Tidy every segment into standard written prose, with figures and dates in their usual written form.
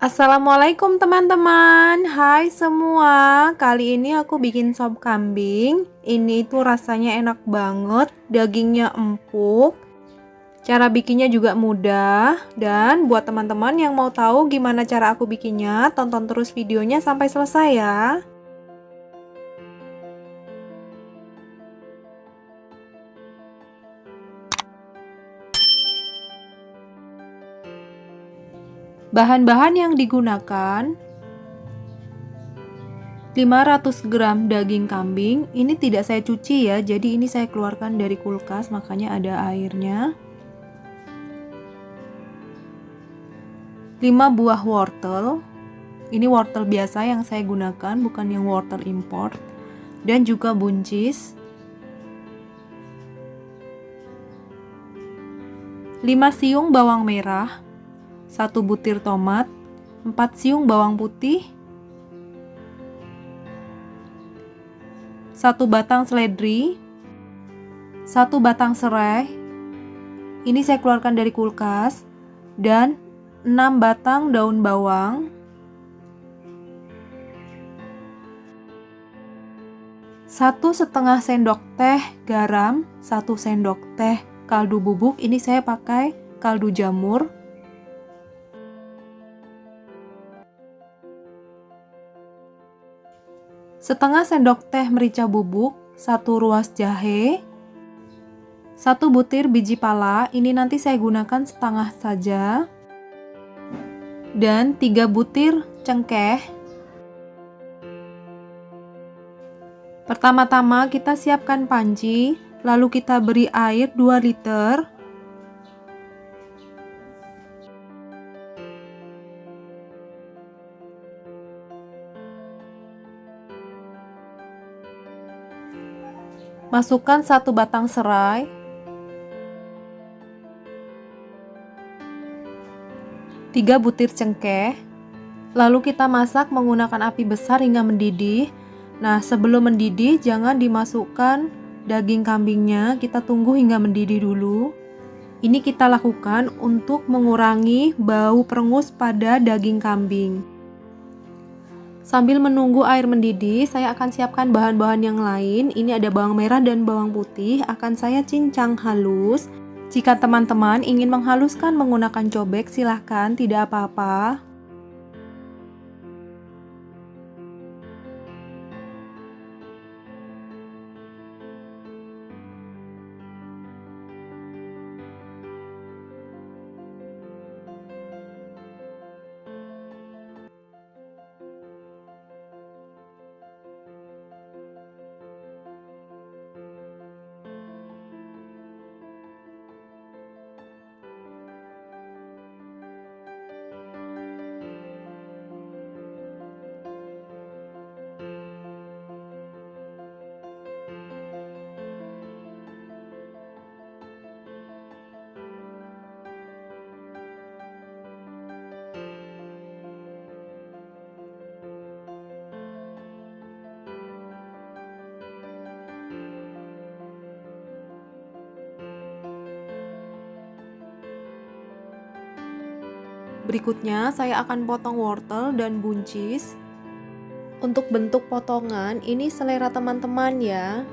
Assalamualaikum teman-teman. Hai semua. Kali ini aku bikin sop kambing. Ini tuh rasanya enak banget, dagingnya empuk. Cara bikinnya juga mudah. Dan buat teman-teman yang mau tahu gimana cara aku bikinnya, tonton terus videonya sampai selesai ya. Bahan-bahan yang digunakan: 500 gram daging kambing. Ini tidak saya cuci ya, jadi ini saya keluarkan dari kulkas, makanya ada airnya. 5 buah wortel. Ini wortel biasa yang saya gunakan, bukan yang wortel import. Dan juga buncis. 5 siung bawang merah. 1 butir tomat, 4 siung bawang putih, 1 batang seledri, 1 batang serai, ini saya keluarkan dari kulkas, dan 6 batang daun bawang, 1,5 sendok teh garam, 1 sendok teh kaldu bubuk, ini saya pakai kaldu jamur, 1/2 sendok teh merica bubuk, 1 ruas jahe, 1 butir biji pala, ini nanti saya gunakan setengah saja, dan 3 butir cengkeh. Pertama-tama kita siapkan panci, lalu kita beri air 2 liter. Masukkan 1 batang serai, 3 butir cengkeh, lalu kita masak menggunakan api besar hingga mendidih. Nah, sebelum mendidih jangan dimasukkan daging kambingnya, kita tunggu hingga mendidih dulu. Ini kita lakukan untuk mengurangi bau perengus pada daging kambing. Sambil menunggu air mendidih, saya akan siapkan bahan-bahan yang lain. Ini ada bawang merah dan bawang putih, akan saya cincang halus. Jika teman-teman ingin menghaluskan menggunakan cobek, silahkan, tidak apa-apa. Berikutnya, saya akan potong wortel dan buncis. Untuk bentuk potongan, ini selera teman-teman ya.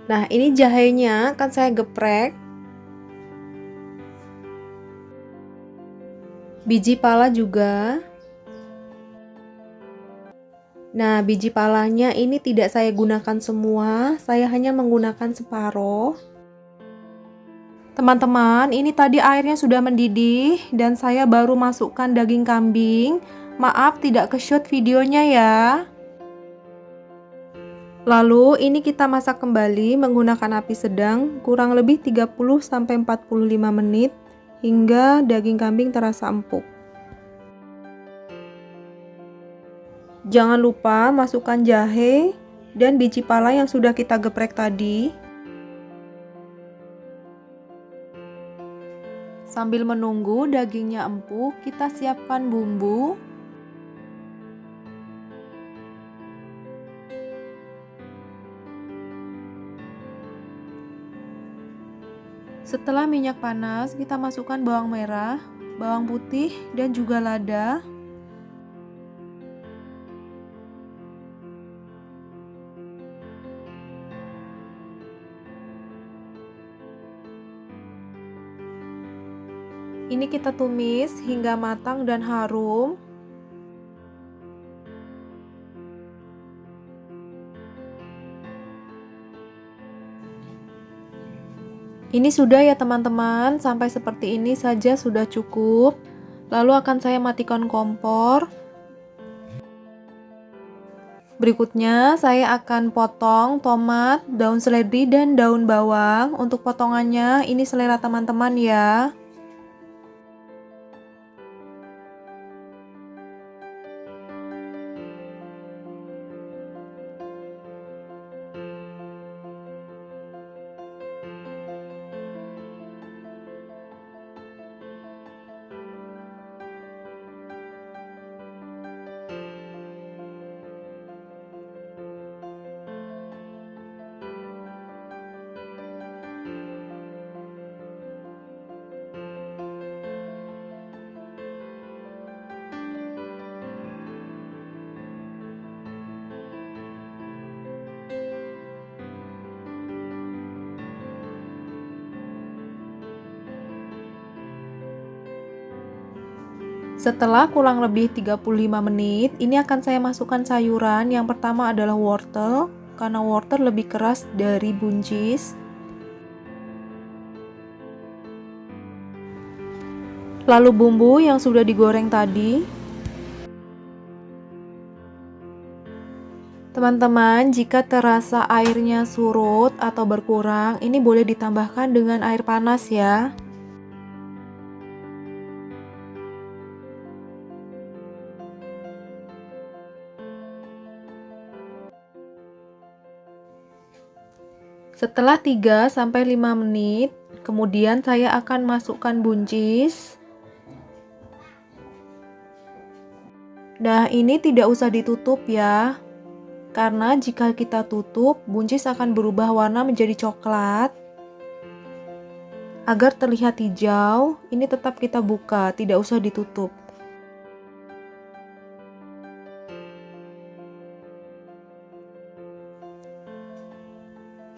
Nah, ini jahenya akan saya geprek. Biji pala juga. Nah, biji palanya ini tidak saya gunakan semua, saya hanya menggunakan separuh. Teman-teman, ini tadi airnya sudah mendidih dan saya baru masukkan daging kambing. Maaf tidak ke-shoot videonya ya. Lalu ini kita masak kembali menggunakan api sedang kurang lebih 30-45 menit hingga daging kambing terasa empuk. Jangan lupa masukkan jahe dan biji pala yang sudah kita geprek tadi. Sambil menunggu dagingnya empuk, kita siapkan bumbu. Setelah minyak panas, kita masukkan bawang merah, bawang putih, dan juga lada. Ini kita tumis hingga matang dan harum. Ini sudah ya teman-teman, sampai seperti ini saja sudah cukup. Lalu akan saya matikan kompor. Berikutnya saya akan potong tomat, daun seledri, dan daun bawang. Untuk potongannya ini selera teman-teman ya. Setelah kurang lebih 35 menit, ini akan saya masukkan sayuran. Yang pertama adalah wortel, karena wortel lebih keras dari buncis. Lalu bumbu yang sudah digoreng tadi. Teman-teman, jika terasa airnya surut atau berkurang, ini boleh ditambahkan dengan air panas ya. Setelah 3-5 menit, kemudian saya akan masukkan buncis. Nah, ini tidak usah ditutup ya. Karena jika kita tutup, buncis akan berubah warna menjadi coklat. Agar terlihat hijau, ini tetap kita buka, tidak usah ditutup.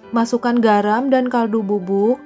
Masukkan garam dan kaldu bubuk.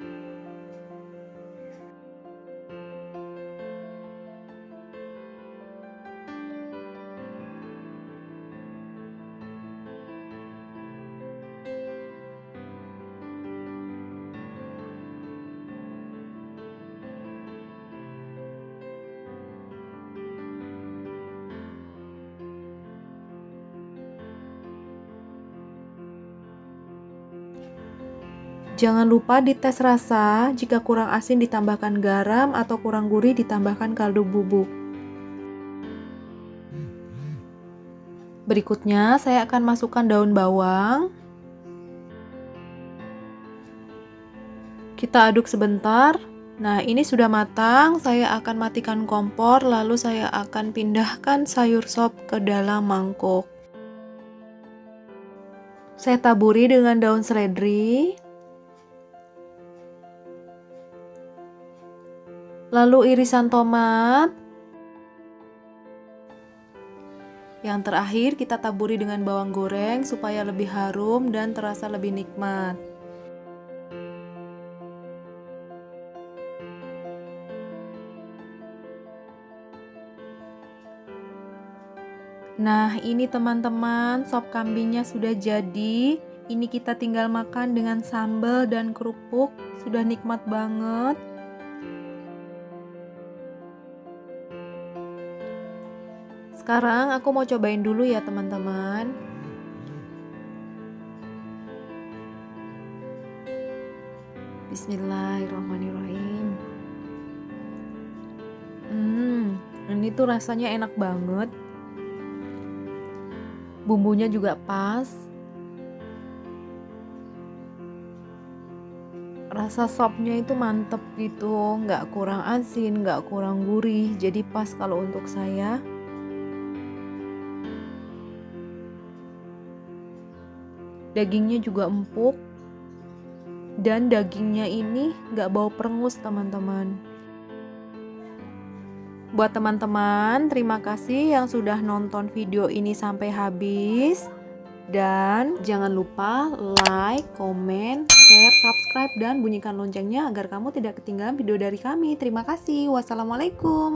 Jangan lupa dites rasa, jika kurang asin ditambahkan garam atau kurang gurih ditambahkan kaldu bubuk. Berikutnya saya akan masukkan daun bawang. Kita aduk sebentar. Nah, ini sudah matang, saya akan matikan kompor lalu saya akan pindahkan sayur sop ke dalam mangkuk. Saya taburi dengan daun seledri. Lalu irisan tomat. Yang terakhir kita taburi dengan bawang goreng supaya lebih harum dan terasa lebih nikmat. Nah, ini teman-teman, sop kambingnya sudah jadi. Ini kita tinggal makan dengan sambal dan kerupuk. Sudah nikmat banget. Sekarang aku mau cobain dulu ya teman-teman. Bismillahirrahmanirrahim. Ini tuh rasanya enak banget. Bumbunya juga pas. Rasa sopnya itu mantep gitu, nggak kurang asin, nggak kurang gurih, jadi pas kalau untuk saya. Dagingnya juga empuk, dan dagingnya ini nggak bau perengus teman-teman. Buat teman-teman, terima kasih yang sudah nonton video ini sampai habis. Dan jangan lupa like, komen, share, subscribe, dan bunyikan loncengnya agar kamu tidak ketinggalan video dari kami. Terima kasih. Wassalamualaikum.